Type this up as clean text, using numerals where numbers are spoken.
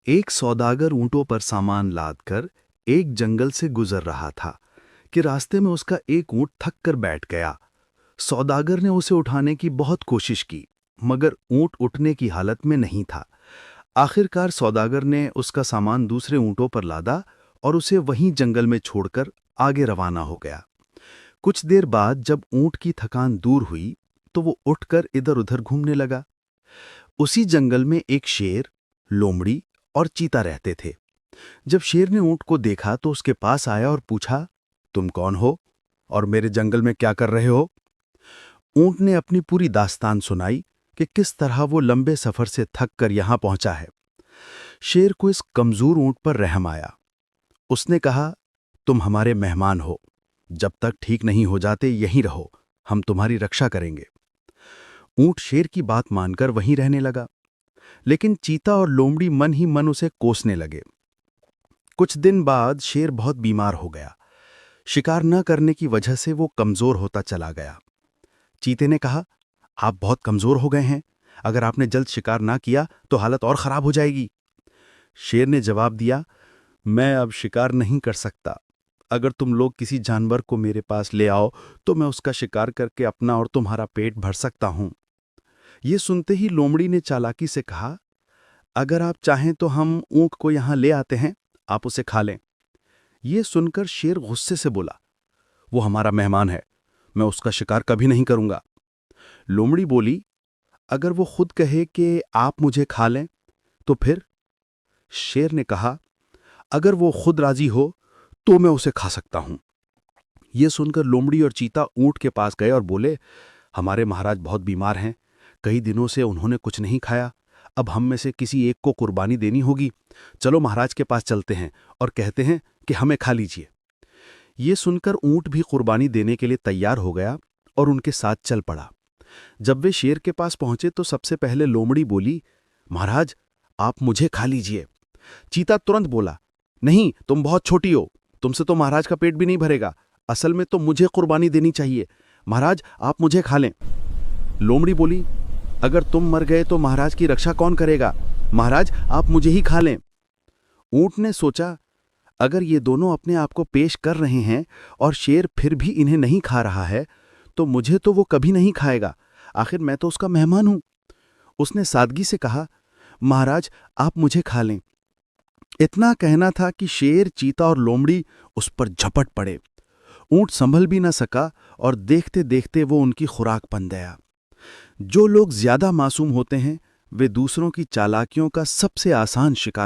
एक सौदागर ऊंटों पर सामान लादकर एक जंगल से गुजर रहा था कि रास्ते में उसका एक ऊंट थक कर बैठ गया। सौदागर ने उसे उठाने की बहुत कोशिश की, मगर ऊंट उठने की हालत में नहीं था। आखिरकार सौदागर ने उसका सामान दूसरे ऊंटों पर लादा और उसे वहीं जंगल में छोड़कर आगे रवाना हो गया। कुछ देर बाद जब ऊंट की थकान दूर हुई तो वो उठकर इधर-उधर घूमने लगा। उसी जंगल में एक शेर, लोमड़ी और चीता रहते थे। जब शेर ने ऊंट को देखा तो उसके पास आया और पूछा, तुम कौन हो और मेरे जंगल में क्या कर रहे हो? ऊंट ने अपनी पूरी दास्तान सुनाई कि किस तरह वो लंबे सफर से थक कर यहां पहुंचा है। शेर को इस कमजोर ऊंट पर रहम आया। उसने कहा, तुम हमारे मेहमान हो, जब तक ठीक नहीं हो जाते यहीं रहो, हम तुम्हारी रक्षा करेंगे। ऊंट शेर की बात मानकर वहीं रहने लगा, लेकिन चीता और लोमड़ी मन ही मन उसे कोसने लगे। कुछ दिन बाद शेर बहुत बीमार हो गया। शिकार न करने की वजह से वो कमजोर होता चला गया। चीते ने कहा, आप बहुत कमजोर हो गए हैं, अगर आपने जल्द शिकार ना किया तो हालत और खराब हो जाएगी। शेर ने जवाब दिया, मैं अब शिकार नहीं कर सकता। अगर तुम लोग किसी जानवर को मेरे पास ले आओ तो मैं उसका शिकार करके अपना और तुम्हारा पेट भर सकता हूं। ये सुनते ही लोमड़ी ने चालाकी से कहा, अगर आप चाहें तो हम ऊंट को यहां ले आते हैं, आप उसे खा लें। ये सुनकर शेर गुस्से से बोला, वो हमारा मेहमान है, मैं उसका शिकार कभी नहीं करूंगा। लोमड़ी बोली, अगर वो खुद कहे कि आप मुझे खा लें तो फिर? शेर ने कहा, अगर वो खुद राजी हो तो मैं उसे खा सकता हूं। ये सुनकर लोमड़ी और चीता ऊंट के पास गए और बोले, हमारे महाराज बहुत बीमार हैं, कई दिनों से उन्होंने कुछ नहीं खाया, अब हम में से किसी एक को कुर्बानी देनी होगी। चलो महाराज के पास चलते हैं और कहते हैं कि हमें खा लीजिए। ये सुनकर ऊंट भी कुर्बानी देने के लिए तैयार हो गया और उनके साथ चल पड़ा। जब वे शेर के पास पहुंचे तो सबसे पहले लोमड़ी बोली, महाराज आप मुझे खा लीजिए। चीता तुरंत बोला, नहीं, तुम बहुत छोटी हो, तुमसे तो महाराज का पेट भी नहीं भरेगा, असल में तो मुझे कुर्बानी देनी चाहिए, महाराज आप मुझे खा लें। लोमड़ी बोली, अगर तुम मर गए तो महाराज की रक्षा कौन करेगा, महाराज आप मुझे ही खा लें। ऊंट ने सोचा, अगर ये दोनों अपने आप को पेश कर रहे हैं और शेर फिर भी इन्हें नहीं खा रहा है तो मुझे तो वो कभी नहीं खाएगा, आखिर मैं तो उसका मेहमान हूं। उसने सादगी से कहा, महाराज आप मुझे खा लें। इतना कहना था कि शेर, चीता और लोमड़ी उस पर झपट पड़े। ऊंट संभल भी न सका और देखते देखते वो उनकी खुराक बन गया। जो लोग ज्यादा मासूम होते हैं वे दूसरों की चालाकियों का सबसे आसान शिकार